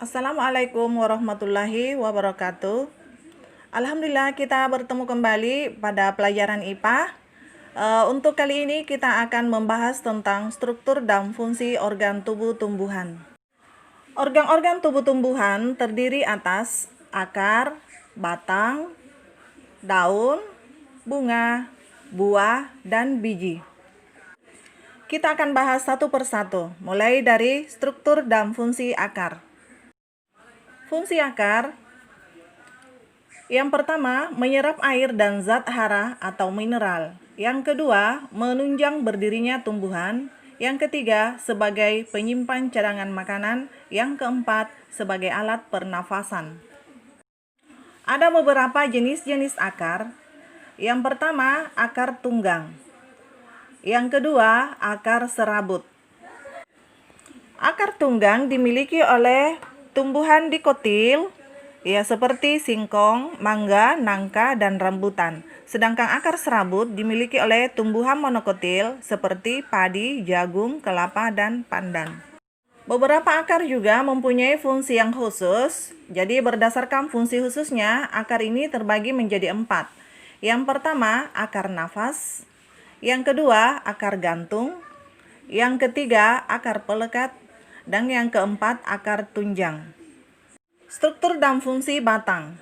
Assalamualaikum warahmatullahi wabarakatuh. Alhamdulillah kita bertemu kembali pada pelajaran IPA. Untuk kali ini kita akan membahas tentang struktur dan fungsi organ tubuh tumbuhan. Organ-organ tubuh tumbuhan terdiri atas akar, batang, daun, bunga, buah, dan biji. Kita akan bahas satu persatu, mulai dari struktur dan fungsi akar. Fungsi akar yang pertama, menyerap air dan zat hara atau mineral. Yang kedua, menunjang berdirinya tumbuhan. Yang ketiga, sebagai penyimpan cadangan makanan. Yang keempat, sebagai alat pernafasan. Ada beberapa jenis-jenis akar. Yang pertama, akar tunggang. Yang kedua, akar serabut. Akar tunggang dimiliki oleh tumbuhan dikotil, ya seperti singkong, mangga, nangka, dan rambutan. Sedangkan akar serabut dimiliki oleh tumbuhan monokotil seperti padi, jagung, kelapa, dan pandan. Beberapa akar juga mempunyai fungsi yang khusus. Jadi berdasarkan fungsi khususnya, akar ini terbagi menjadi 4. Yang pertama, akar nafas. Yang kedua, akar gantung. Yang ketiga, akar pelekat. Dan yang keempat, akar tunjang. Struktur dan fungsi batang.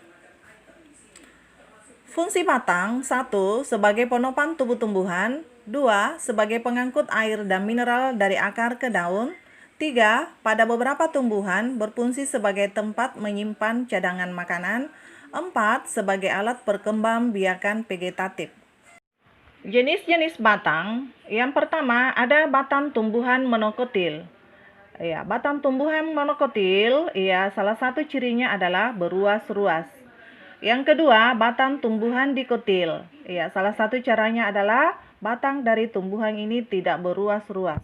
Fungsi batang: 1. Sebagai penopang tubuh tumbuhan. 2. Sebagai pengangkut air dan mineral dari akar ke daun. 3. Pada beberapa tumbuhan berfungsi sebagai tempat menyimpan cadangan makanan. 4. Sebagai alat perkembangbiakan vegetatif. Jenis-jenis batang. Yang pertama, ada batang tumbuhan monokotil. Ya, batang tumbuhan monokotil, ya, salah satu cirinya adalah beruas-ruas. Yang kedua, batang tumbuhan dikotil. Ya, salah satu caranya adalah batang dari tumbuhan ini tidak beruas-ruas.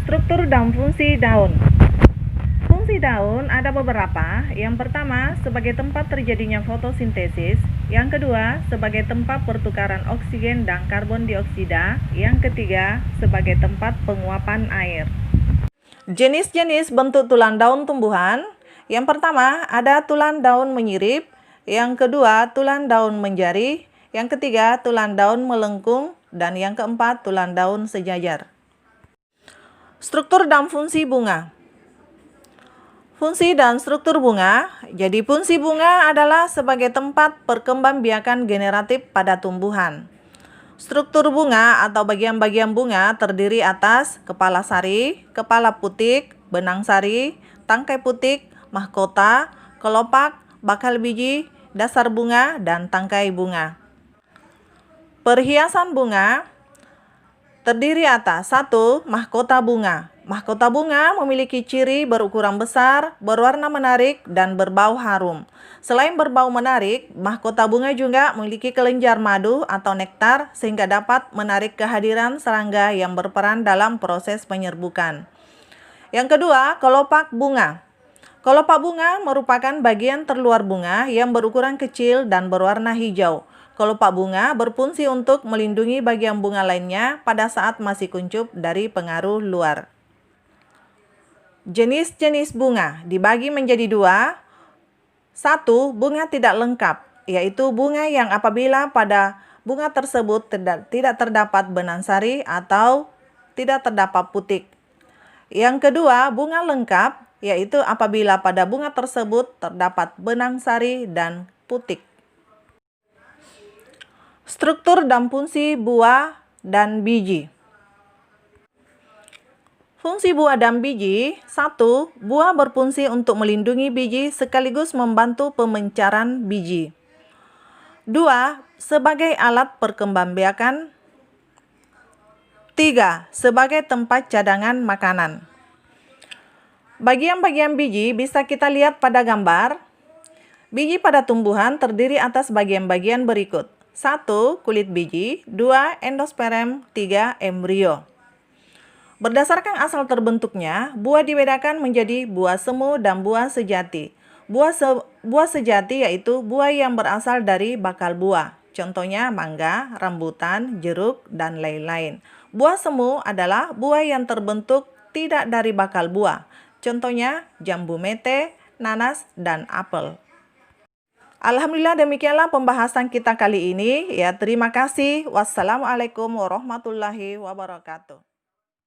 Struktur dan fungsi daun. Fungsi daun ada beberapa. Yang pertama, sebagai tempat terjadinya fotosintesis. Yang kedua, sebagai tempat pertukaran oksigen dan karbon dioksida. Yang ketiga, sebagai tempat penguapan air. Jenis-jenis bentuk tulang daun tumbuhan. Yang pertama, ada tulang daun menyirip. Yang kedua, tulang daun menjari. Yang ketiga, tulang daun melengkung. Dan yang keempat, tulang daun sejajar. Struktur dan fungsi bunga. Fungsi dan struktur bunga. Jadi fungsi bunga adalah sebagai tempat perkembangbiakan generatif pada tumbuhan. Struktur bunga atau bagian-bagian bunga terdiri atas kepala sari, kepala putik, benang sari, tangkai putik, mahkota, kelopak, bakal biji, dasar bunga, dan tangkai bunga. Perhiasan bunga terdiri atas 1. Mahkota bunga. Mahkota bunga memiliki ciri berukuran besar, berwarna menarik, dan berbau harum. Selain berbau menarik, mahkota bunga juga memiliki kelenjar madu atau nektar sehingga dapat menarik kehadiran serangga yang berperan dalam proses penyerbukan. Yang kedua, kelopak bunga. Kelopak bunga merupakan bagian terluar bunga yang berukuran kecil dan berwarna hijau. Kelopak bunga berfungsi untuk melindungi bagian bunga lainnya pada saat masih kuncup dari pengaruh luar. Jenis-jenis bunga dibagi menjadi 2. 1. Bunga tidak lengkap, yaitu bunga yang apabila pada bunga tersebut tidak terdapat benang sari atau tidak terdapat putik. Yang kedua, bunga lengkap, yaitu apabila pada bunga tersebut terdapat benang sari dan putik. Struktur dan fungsi buah dan biji. Fungsi buah dan biji. 1. Buah berfungsi untuk melindungi biji sekaligus membantu pemencaran biji. 2. Sebagai alat perkembangbiakan. 3. Sebagai tempat cadangan makanan. Bagian-bagian biji bisa kita lihat pada gambar. Biji pada tumbuhan terdiri atas bagian-bagian berikut. 1. Kulit biji. 2. Endosperm. 3. Embrio. Berdasarkan asal terbentuknya, buah dibedakan menjadi buah semu dan buah sejati. Buah sejati yaitu buah yang berasal dari bakal buah. Contohnya mangga, rambutan, jeruk, dan lain-lain. Buah semu adalah buah yang terbentuk tidak dari bakal buah. Contohnya jambu mete, nanas, dan apel. Alhamdulillah demikianlah pembahasan kita kali ini. Ya, terima kasih. Wassalamualaikum warahmatullahi wabarakatuh.